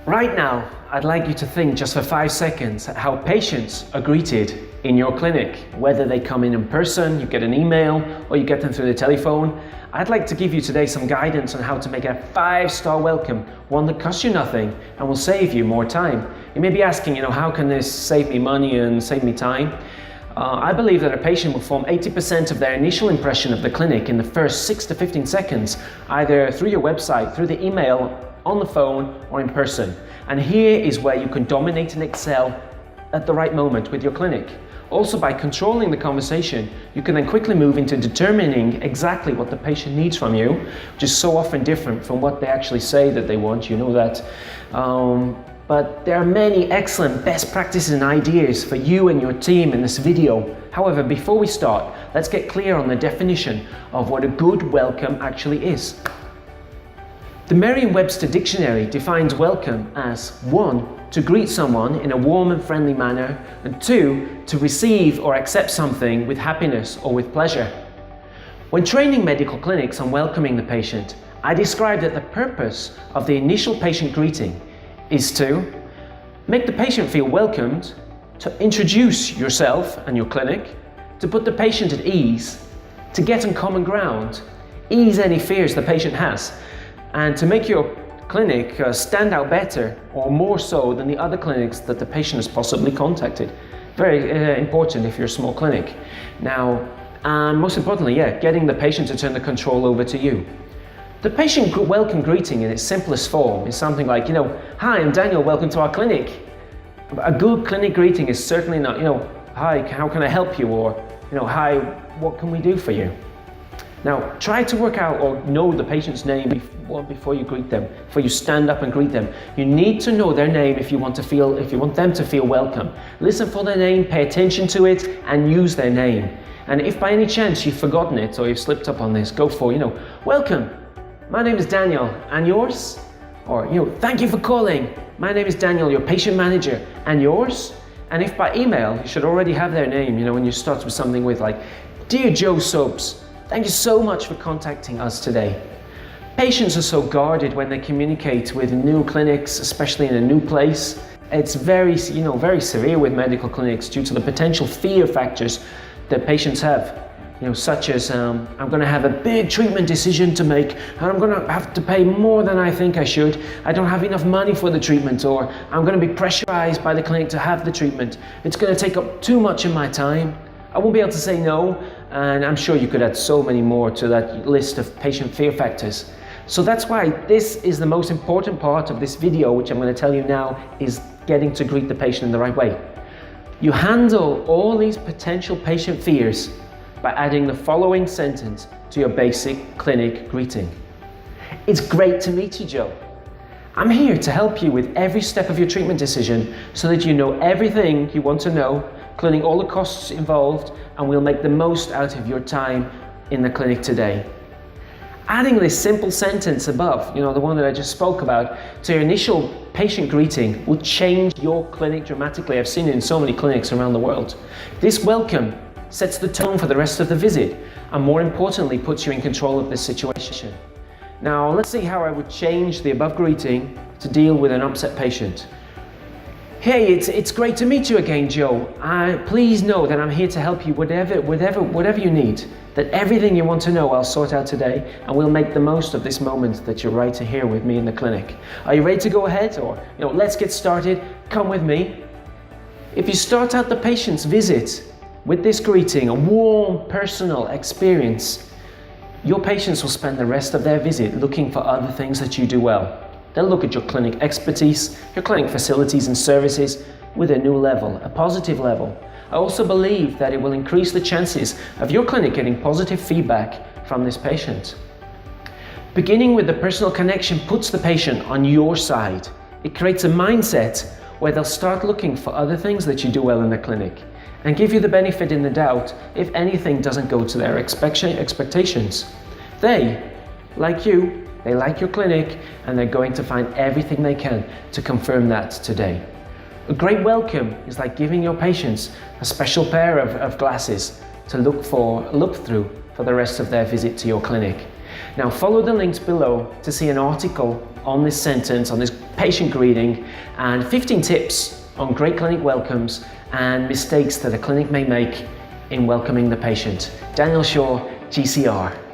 Right now, I'd like you to think just for 5 seconds how patients are greeted in your clinic. Whether they come in person, you get an email, or you get them through the telephone. I'd like to give you today some guidance on how to make a 5-star welcome, one that costs you nothing and will save you more time. You may be asking, how can this save me money and save me time? I believe that a patient will form 80% of their initial impression of the clinic in the first 6 to 15 seconds, either through your website, through the email, on the phone, or in person. And here is where you can dominate and excel at the right moment with your clinic. Also, by controlling the conversation, you can then quickly move into determining exactly what the patient needs from you, which is so often different from what they actually say that they want, you know that. But there are many excellent best practices and ideas for you and your team in this video. However, before we start, let's get clear on the definition of what a good welcome actually is. The Merriam-Webster Dictionary defines welcome as 1. To greet someone in a warm and friendly manner, and 2. To receive or accept something with happiness or with pleasure. When training medical clinics on welcoming the patient, I described that the purpose of the initial patient greeting is to make the patient feel welcomed, to introduce yourself and your clinic, to put the patient at ease, to get on common ground, ease any fears the patient has, and to make your clinic stand out better or more so than the other clinics that the patient has possibly contacted. Very important if you're a small clinic. Now, and most importantly, getting the patient to turn the control over to you. The patient welcome greeting in its simplest form is something like, "Hi, I'm Daniel, welcome to our clinic." A good clinic greeting is certainly not, "Hi, how can I help you?" or, "Hi, what can we do for you?" Now, try to work out or know the patient's name before you greet them, before you stand up and greet them. You need to know their name if you want them to feel welcome. Listen for their name, pay attention to it, and use their name. And if by any chance you've forgotten it or you've slipped up on this, go for, "Welcome, my name is Daniel, and yours?" Or, "Thank you for calling. My name is Daniel, your patient manager, and yours?" And if by email, you should already have their name, when you start with something with like, "Dear Joe Soaps, thank you so much for contacting us today." Patients are so guarded when they communicate with new clinics, especially in a new place. It's very severe with medical clinics due to the potential fear factors that patients have. Such as, "I'm going to have a big treatment decision to make, and I'm going to have to pay more than I think I should. I don't have enough money for the treatment," or "I'm going to be pressurized by the clinic to have the treatment. It's going to take up too much of my time. I won't be able to say no," and I'm sure you could add so many more to that list of patient fear factors. So that's why this is the most important part of this video, which I'm going to tell you now, is getting to greet the patient in the right way. You handle all these potential patient fears by adding the following sentence to your basic clinic greeting. "It's great to meet you, Joe. I'm here to help you with every step of your treatment decision so that you know everything you want to know, including all the costs involved, and we'll make the most out of your time in the clinic today." Adding this simple sentence above, the one that I just spoke about, to your initial patient greeting will change your clinic dramatically. I've seen it in so many clinics around the world. This welcome sets the tone for the rest of the visit, and more importantly, puts you in control of this situation. Now, let's see how I would change the above greeting to deal with an upset patient. "Hey, it's great to meet you again, Joe. Please know that I'm here to help you whatever you need. That everything you want to know I'll sort out today, and we'll make the most of this moment that you're right here with me in the clinic. Are you ready to go ahead? Or, let's get started. Come with me." If you start out the patient's visit with this greeting, a warm, personal experience, your patients will spend the rest of their visit looking for other things that you do well. They'll look at your clinic expertise, your clinic facilities and services with a new level, a positive level. I also believe that it will increase the chances of your clinic getting positive feedback from this patient. Beginning with the personal connection puts the patient on your side. It creates a mindset where they'll start looking for other things that you do well in the clinic and give you the benefit in the doubt if anything doesn't go to their expectations. They, like you, they like your clinic, and they're going to find everything they can to confirm that today. A great welcome is like giving your patients a special pair of glasses to look through for the rest of their visit to your clinic. Now follow the links below to see an article on this sentence, on this patient greeting, and 15 tips on great clinic welcomes and mistakes that a clinic may make in welcoming the patient. Daniel Shaw, GCR.